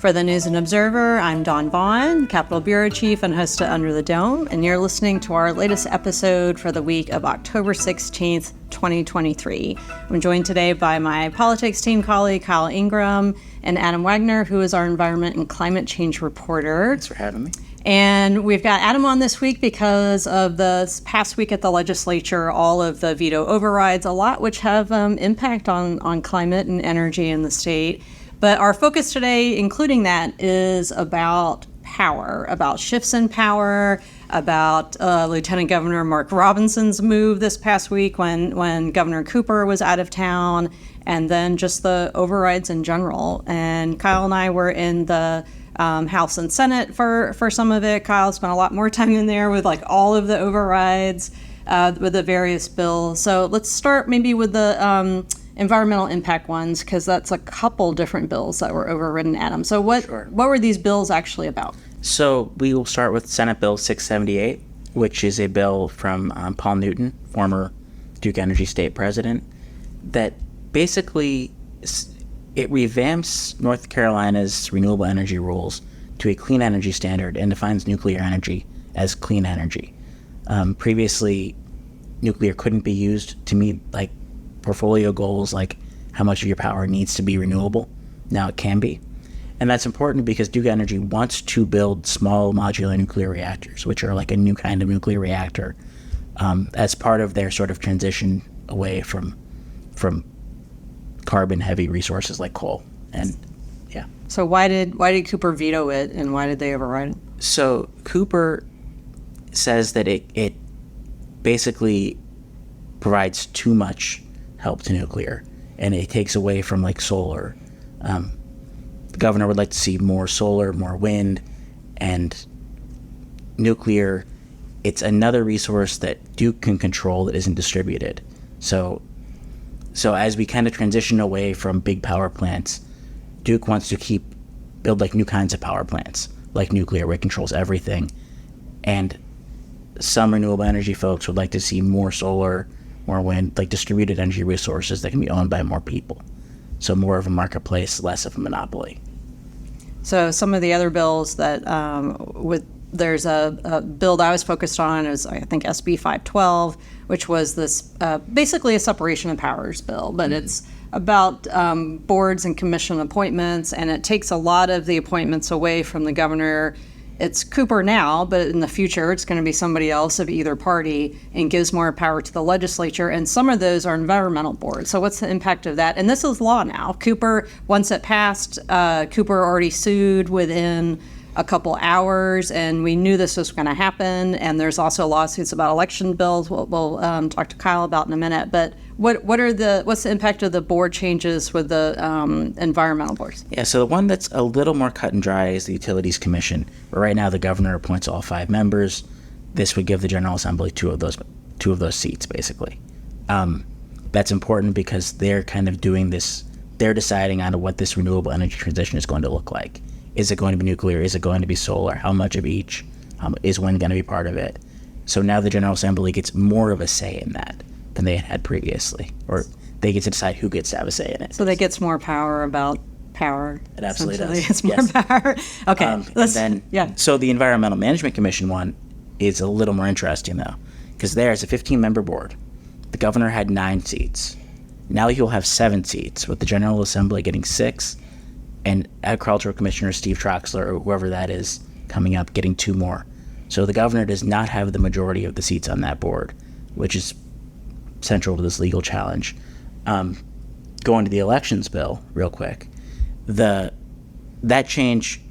For the News and Observer, I'm Dawn Vaughan, Capitol Bureau Chief and host of Under the Dome, and you're listening to our latest episode for the week of October 16th, 2023. I'm joined today by my politics team colleague, Kyle Ingram, and Adam Wagner, who is our environment and climate change reporter. Thanks for having me. And we've got Adam on this week because of the past week at the legislature, all of the veto overrides, a lot which have impact on climate and energy in the state. But our focus today, including that, is about power, about shifts in power, about Lieutenant Governor Mark Robinson's move this past week when Governor Cooper was out of town, and then just the overrides in general. And Kyle and I were in the House and Senate for some of it. Kyle spent a lot more time in there with like all of the overrides with the various bills. So let's start maybe with the environmental impact ones, because that's a couple different bills that were overridden, Adam. So what were these bills actually about? So we will start with Senate Bill 678, which is a bill from Paul Newton, former Duke Energy State President, that basically it revamps North Carolina's renewable energy rules to a clean energy standard and defines nuclear energy as clean energy. Previously, nuclear couldn't be used to meet like portfolio goals, like how much of your power needs to be renewable. Now it can be. And that's important because Duke Energy wants to build small modular nuclear reactors, which are like a new kind of nuclear reactor, as part of their sort of transition away from carbon-heavy resources like coal. And yeah. So why did Cooper veto it, and why did they override it? So Cooper says that it basically provides too much help to nuclear, and it takes away from like solar. The governor would like to see more solar, more wind, and nuclear. It's another resource that Duke can control that isn't distributed. So as we kind of transition away from big power plants, Duke wants to build like new kinds of power plants, like nuclear, where it controls everything. And some renewable energy folks would like to see more solar, more wind, like distributed energy resources that can be owned by more people. So more of a marketplace, less of a monopoly. So some of the other bills that there's a bill that I was focused on is, I think, SB 512, which was this basically a separation of powers bill, but it's about boards and commission appointments, and it takes a lot of the appointments away from the governor. It's Cooper now, but in the future, it's going to be somebody else of either party, and gives more power to the legislature. And some of those are environmental boards. So what's the impact of that? And this is law now. Cooper, once it passed, Cooper already sued within a couple hours, and we knew this was going to happen. And there's also lawsuits about election bills we'll talk to Kyle about in a minute. But what's the impact of the board changes with the environmental boards? Yeah, so the one that's a little more cut and dry is the Utilities Commission, where right now the governor appoints all 5 members. This would give the General Assembly two of those seats, basically. That's important because they're kind of doing this. They're deciding on what this renewable energy transition is going to look like. Is it going to be nuclear? Is it going to be solar? How much of each? Is wind going to be part of it? So now the General Assembly gets more of a say in that than they had previously, or they get to decide who gets to have a say in it. So they get more power about power. It absolutely does. It's more power. Okay. So the Environmental Management Commission one is a little more interesting, though, because there's a 15-member board. The governor had 9 seats. Now he'll have 7 seats, with the General Assembly getting 6, and Agricultural Commissioner Steve Troxler, or whoever that is, coming up, getting 2 more. So the governor does not have the majority of the seats on that board, which is central to this legal challenge. Going to the elections bill real quick, that change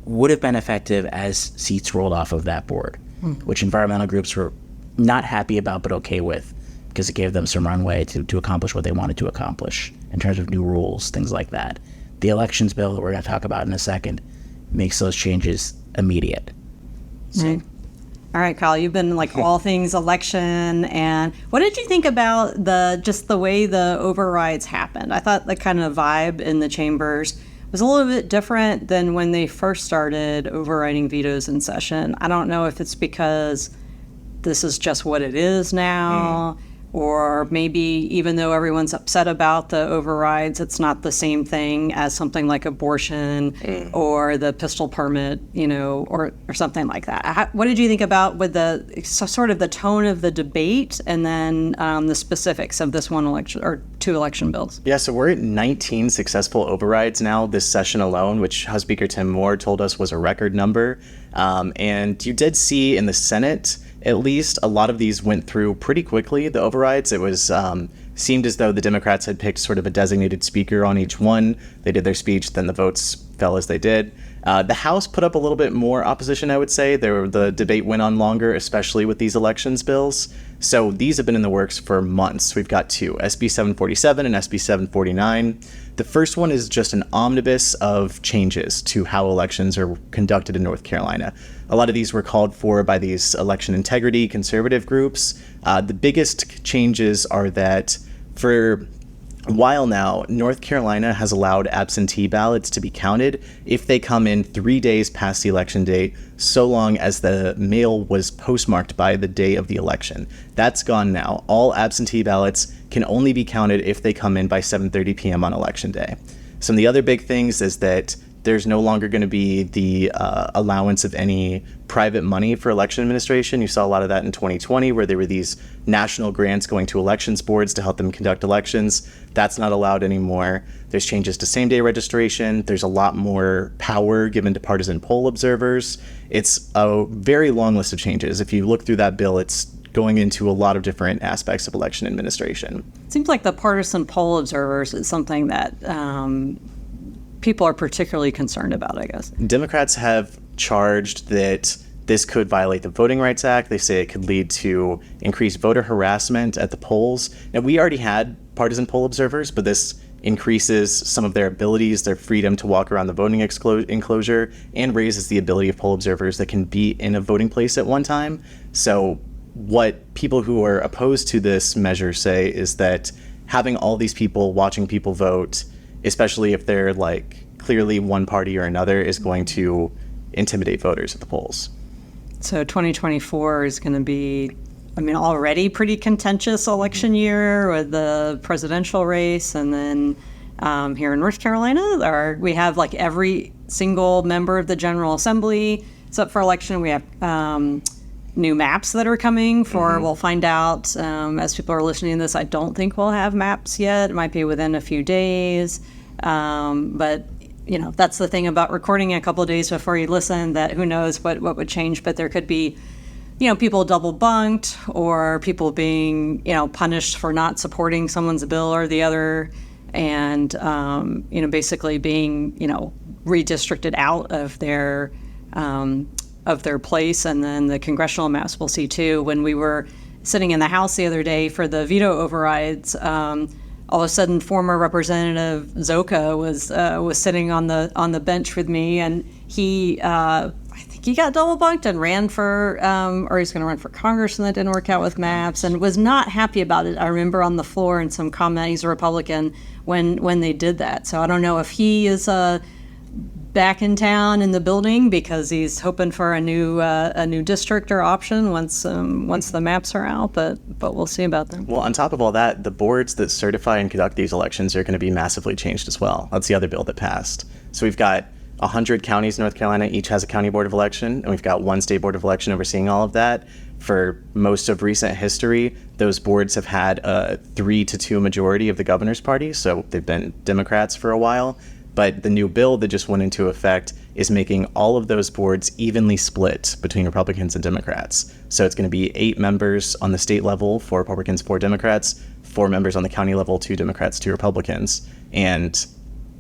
would have been effective as seats rolled off of that board, which environmental groups were not happy about but okay with, because it gave them some runway to accomplish what they wanted to accomplish in terms of new rules, things like that. The elections bill that we're going to talk about in a second makes those changes immediate. So. Right. All right, Kyle, you've been like all things election, and what did you think about the way the overrides happened? I thought the kind of vibe in the chambers was a little bit different than when they first started overriding vetoes in session. I don't know if it's because this is just what it is now, or maybe even though everyone's upset about the overrides, it's not the same thing as something like abortion or the pistol permit, or something like that. What did you think about with the sort of the tone of the debate and then the specifics of this one election or two election bills? Yeah, so we're at 19 successful overrides now this session alone, which House Speaker Tim Moore told us was a record number. And you did see in the Senate, at least, a lot of these went through pretty quickly, the overrides. It was seemed as though the Democrats had picked sort of a designated speaker on each one. They did their speech, then the votes fell as they did. The House put up a little bit more opposition, I would say. The debate went on longer, especially with these elections bills. So these have been in the works for months. We've got two, SB 747 and SB 749. The first one is just an omnibus of changes to how elections are conducted in North Carolina. A lot of these were called for by these election integrity conservative groups. The biggest changes are that for a while now, North Carolina has allowed absentee ballots to be counted if they come in 3 days past the election date, so long as the mail was postmarked by the day of the election. That's gone now. All absentee ballots can only be counted if they come in by 7:30 p.m. on election day. Some of the other big things is that there's no longer going to be the allowance of any private money for election administration. You saw a lot of that in 2020, where there were these national grants going to elections boards to help them conduct elections. That's not allowed anymore. There's changes to same-day registration. There's a lot more power given to partisan poll observers. It's a very long list of changes. If you look through that bill, it's going into a lot of different aspects of election administration. It seems like the partisan poll observers is something that people are particularly concerned about, I guess. Democrats have charged that this could violate the Voting Rights Act. They say it could lead to increased voter harassment at the polls. Now, we already had partisan poll observers, but this increases some of their abilities, their freedom to walk around the voting enclosure, and raises the ability of poll observers that can be in a voting place at one time. So what people who are opposed to this measure say is that having all these people watching people vote, especially if they're like clearly one party or another, is going to intimidate voters at the polls. So 2024 is going to be, already pretty contentious election year with the presidential race. And then here in North Carolina, we have like every single member of the General Assembly is up for election. We have new maps that are coming for, we'll find out as people are listening to this. I don't think we'll have maps yet. It might be within a few days. But that's the thing about recording a couple of days before you listen, that who knows what would change. But there could be, people double bunked, or people being, punished for not supporting someone's bill or the other, and, basically being, redistricted out of their place. And then the congressional maps we'll see too. When we were sitting in the House the other day for the veto overrides, all of a sudden, former Representative Zoka was sitting on the bench with me, and he I think he got double bunked and ran for or he's going to run for Congress, and that didn't work out with maps, and was not happy about it. I remember on the floor in some comment, he's a Republican, when they did that. So I don't know if he is back in town in the building because he's hoping for a new district or option once the maps are out, but we'll see about them. Well, on top of all that, the boards that certify and conduct these elections are going to be massively changed as well. That's the other bill that passed. So we've got 100 counties in North Carolina, each has a county board of election, and we've got one state board of election overseeing all of that. For most of recent history, those boards have had a 3-2 majority of the governor's party, so they've been Democrats for a while. But the new bill that just went into effect is making all of those boards evenly split between Republicans and Democrats. So it's going to be 8 members on the state level, 4 Republicans, 4 Democrats, 4 members on the county level, 2 Democrats, 2 Republicans. And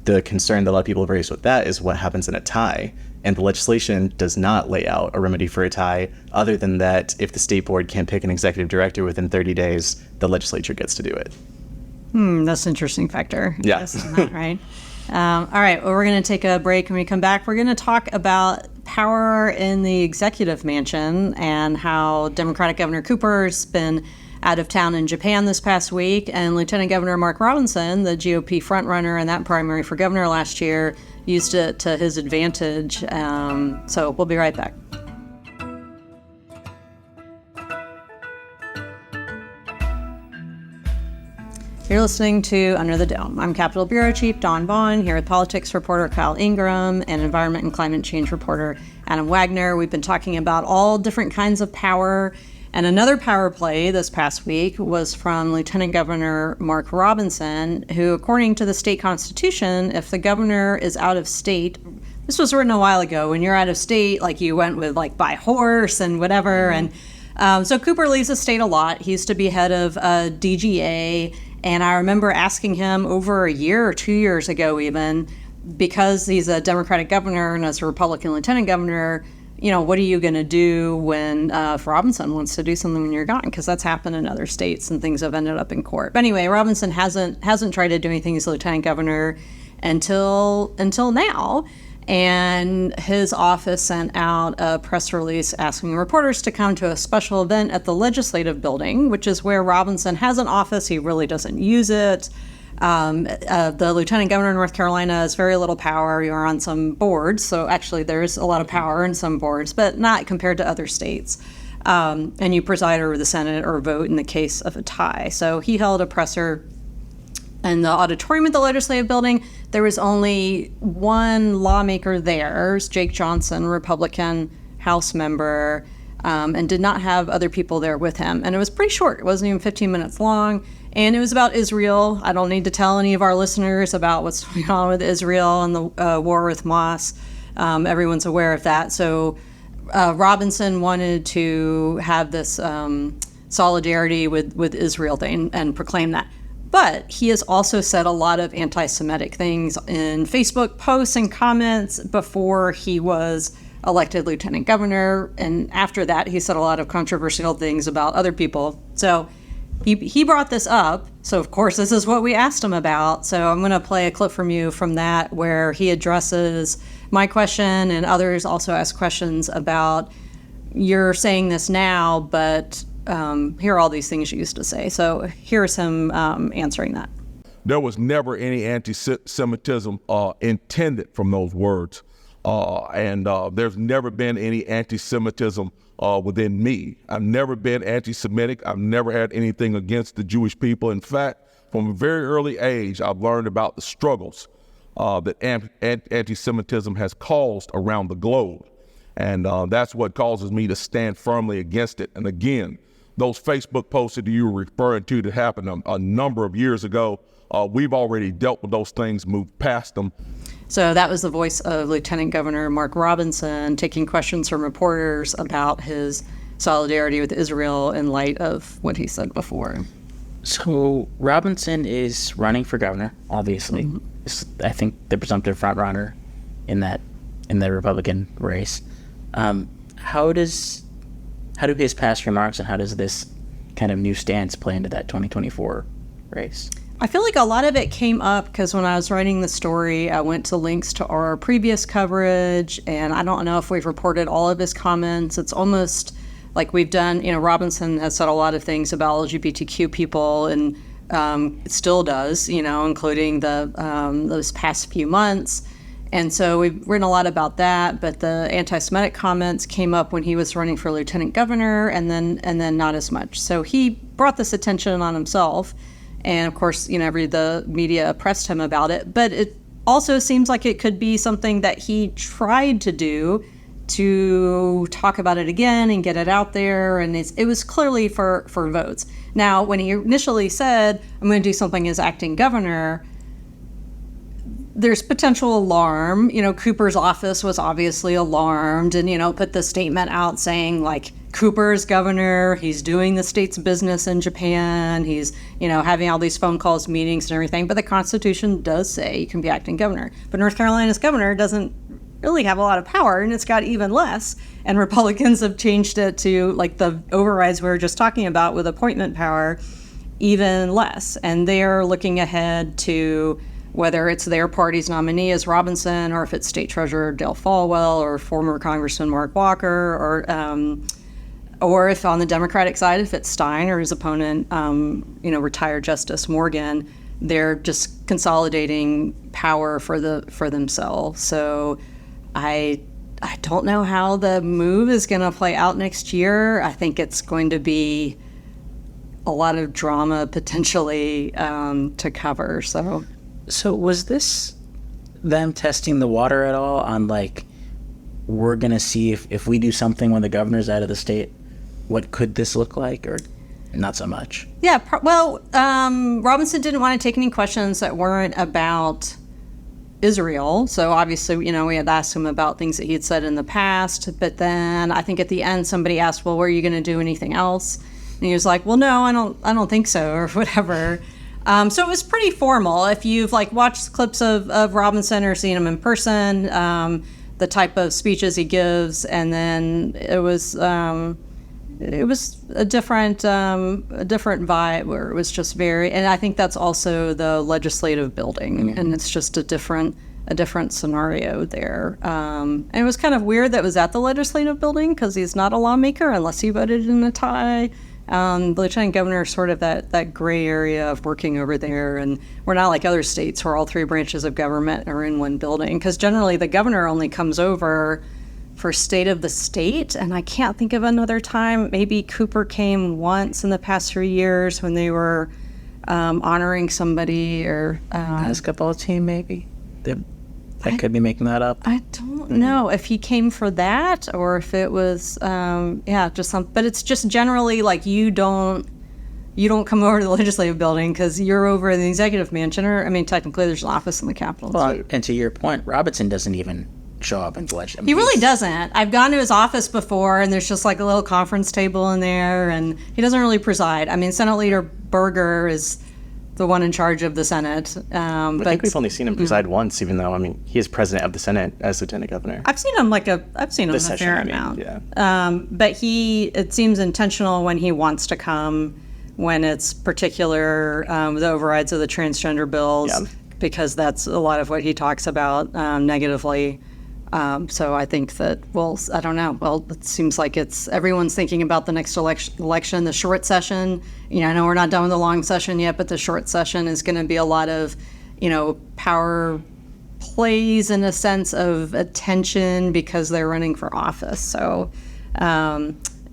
the concern that a lot of people have raised with that is what happens in a tie. And the legislation does not lay out a remedy for a tie, other than that if the state board can't pick an executive director within 30 days, the legislature gets to do it. That's an interesting factor. Yeah. Yes, right. All right, well, we're going to take a break. When we come back, we're going to talk about power in the executive mansion and how Democratic Governor Cooper's been out of town in Japan this past week, and Lieutenant Governor Mark Robinson, the GOP frontrunner in that primary for governor last year, used it to his advantage. So we'll be right back. You're listening to Under the Dome. I'm Capitol Bureau Chief Dawn Vaughan, here with politics reporter Kyle Ingram and environment and climate change reporter Adam Wagner. We've been talking about all different kinds of power. And another power play this past week was from Lieutenant Governor Mark Robinson, who, according to the state constitution, if the governor is out of state, this was written a while ago, when you're out of state, like you went with like by horse and whatever. And so Cooper leaves the state a lot. He used to be head of DGA. And I remember asking him over a year or 2 years ago even, because he's a Democratic governor and as a Republican lieutenant governor, you know, what are you going to do when if Robinson wants to do something when you're gone? Because that's happened in other states and things have ended up in court. But anyway, Robinson hasn't tried to do anything as lieutenant governor until now. And his office sent out a press release asking reporters to come to a special event at the legislative building, which is where Robinson has an office. He really doesn't use it. The lieutenant governor of North Carolina has very little power. You're on some boards, so actually there's a lot of power in some boards, but not compared to other states. And you preside over the Senate or vote in the case of a tie. So he held a presser in the auditorium at the legislative building. There was only one lawmaker there. It was Jake Johnson, Republican House member, and did not have other people there with him. And it was pretty short. It wasn't even 15 minutes long. And it was about Israel. I don't need to tell any of our listeners about what's going on with Israel and the war with Hamas. Everyone's aware of that. So Robinson wanted to have this solidarity with Israel thing and proclaim that. But he has also said a lot of anti-Semitic things in Facebook posts and comments before he was elected lieutenant governor. And after that, he said a lot of controversial things about other people. So he brought this up. So, of course, this is what we asked him about. So I'm going to play a clip from you from that where he addresses my question and others also ask questions about, you're saying this now, but here are all these things you used to say. So here's him answering that. There was never any anti-Semitism intended from those words. And there's never been any anti-Semitism within me. I've never been anti-Semitic. I've never had anything against the Jewish people. In fact, from a very early age, I've learned about the struggles that anti-Semitism has caused around the globe. And that's what causes me to stand firmly against it. And again, those Facebook posts that you were referring to that happened a number of years ago, we've already dealt with those things, moved past them. So that was the voice of Lieutenant Governor Mark Robinson taking questions from reporters about his solidarity with Israel in light of what he said before. So Robinson is running for governor, obviously. Mm-hmm. I think the presumptive front runner in the Republican race. How do his past remarks and how does this kind of new stance play into that 2024 race? I feel like a lot of it came up because when I was writing the story, I went to links to our previous coverage, and I don't know if we've reported all of his comments. It's almost like we've done, Robinson has said a lot of things about LGBTQ people and still does, including those past few months. And so we've written a lot about that, but the anti-Semitic comments came up when he was running for lieutenant governor and then not as much. So he brought this attention on himself. And of course, the media pressed him about it, but it also seems like it could be something that he tried to do to talk about it again and get it out there. And it was clearly for votes. Now, when he initially said, I'm going to do something as acting governor, there's potential alarm. Cooper's office was obviously alarmed and, put the statement out saying like, Cooper's governor, he's doing the state's business in Japan, he's, having all these phone calls, meetings and everything. But the Constitution does say you can be acting governor. But North Carolina's governor doesn't really have a lot of power, and it's got even less. And Republicans have changed it to like the overrides we were just talking about with appointment power, even less. And they're looking ahead to whether it's their party's nominee as Robinson or if it's State Treasurer Dale Folwell or former Congressman Mark Walker or if on the Democratic side, if it's Stein or his opponent, retired Justice Morgan, they're just consolidating power for themselves. So I don't know how the move is going to play out next year. I think it's going to be a lot of drama potentially to cover. So was this them testing the water at all on like, we're going to see if we do something when the governor's out of the state, what could this look like, or not so much? Yeah, Robinson didn't want to take any questions that weren't about Israel. So obviously, we had asked him about things that he had said in the past. But then I think at the end, somebody asked, well, were you going to do anything else? And he was like, well, no, I don't think so, or whatever. So it was pretty formal. If you've watched clips of Robinson or seen him in person, the type of speeches he gives, and then it was a different vibe where it was just very, and I think that's also the legislative building, and it's just a different scenario there. And it was kind of weird that it was at the legislative building because he's not a lawmaker unless he voted in a tie. The lieutenant governor is sort of that gray area of working over there, and we're not like other states where all three branches of government are in one building, because generally the governor only comes over for State of the State, and I can't think of another time. Maybe Cooper came once in the past 3 years when they were honoring somebody, or basketball team, maybe. I could be making that up. I don't know if he came for that or if it was just something. But it's just generally you don't come over to the legislative building because you're over in the executive mansion, or technically there's an office in the Capitol. Well, and to your point, Robinson doesn't even show up in the legislature. He really doesn't. I've gone to his office before, and there's just a little conference table in there, and he doesn't really preside. Senate Leader Berger is the one in charge of the Senate. I think we've only seen him preside once, even though he is president of the Senate as lieutenant governor. I've seen him a fair amount. Yeah. But it seems intentional when he wants to come, when it's particular the overrides of the transgender bills, because that's a lot of what he talks about negatively. So I think that, I don't know. Well, it seems like everyone's thinking about the next election, the short session. I know we're not done with the long session yet, but the short session is going to be a lot of, power plays in a sense of attention because they're running for office. So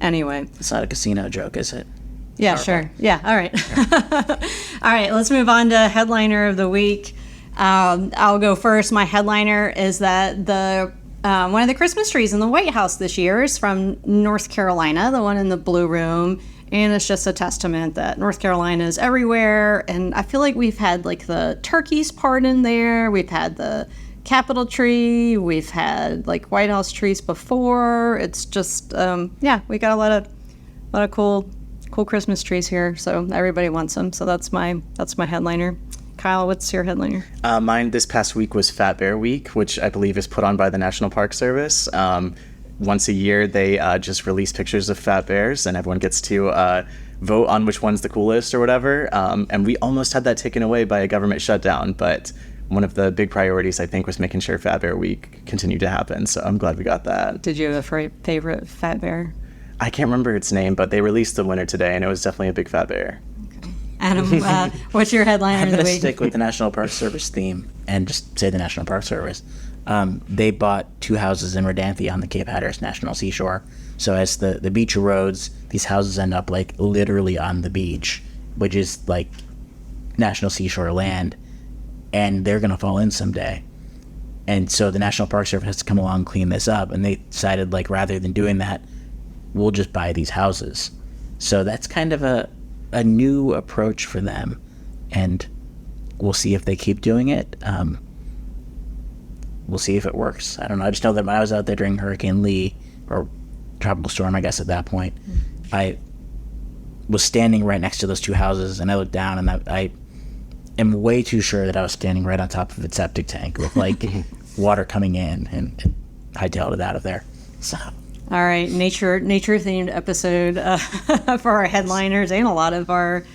anyway. It's not a casino joke, is it? Yeah, sure. Yeah, all right. All right, let's move on to headliner of the week. I'll go first. My headliner is that one of the Christmas trees in the White House this year is from North Carolina, the one in the Blue Room, and it's just a testament that North Carolina is everywhere. And I feel like we've had the turkeys part in there, we've had the Capitol tree, we've had White House trees before. It's just we got a lot of cool Christmas trees here, so everybody wants them. So that's my headliner. Kyle, what's your headliner? Mine this past week was Fat Bear Week, which I believe is put on by the National Park Service. Once a year, they just release pictures of fat bears, and everyone gets to vote on which one's the coolest or whatever. And we almost had that taken away by a government shutdown, but one of the big priorities, I think, was making sure Fat Bear Week continued to happen. So I'm glad we got that. Did you have a favorite fat bear? I can't remember its name, but they released the winner today, and it was definitely a big fat bear. Adam, what's your headliner I'm of the going to week? stick with the National Park Service theme and just say the National Park Service. They bought 2 houses in Rodanthe on the Cape Hatteras National Seashore. So as the beach erodes, these houses end up literally on the beach, which is National Seashore land, and they're going to fall in someday. And so the National Park Service has to come along and clean this up, and they decided rather than doing that, we'll just buy these houses. So that's kind of a new approach for them, and we'll see if they keep doing it. We'll see if it works. I don't know. I just know that when I was out there during Hurricane Lee, or tropical storm, I guess at that point, I was standing right next to those 2 houses, and I looked down, and I am way too sure that I was standing right on top of its septic tank with water coming in, and hightailed it out of there. So. All right, nature themed episode for our headliners and a lot of our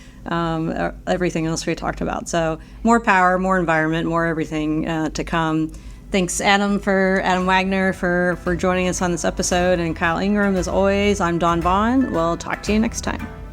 everything else we talked about. So more power, more environment, more everything to come. Thanks, Adam Wagner for joining us on this episode, and Kyle Ingram, as always. I'm Dawn Vaughan. We'll talk to you next time.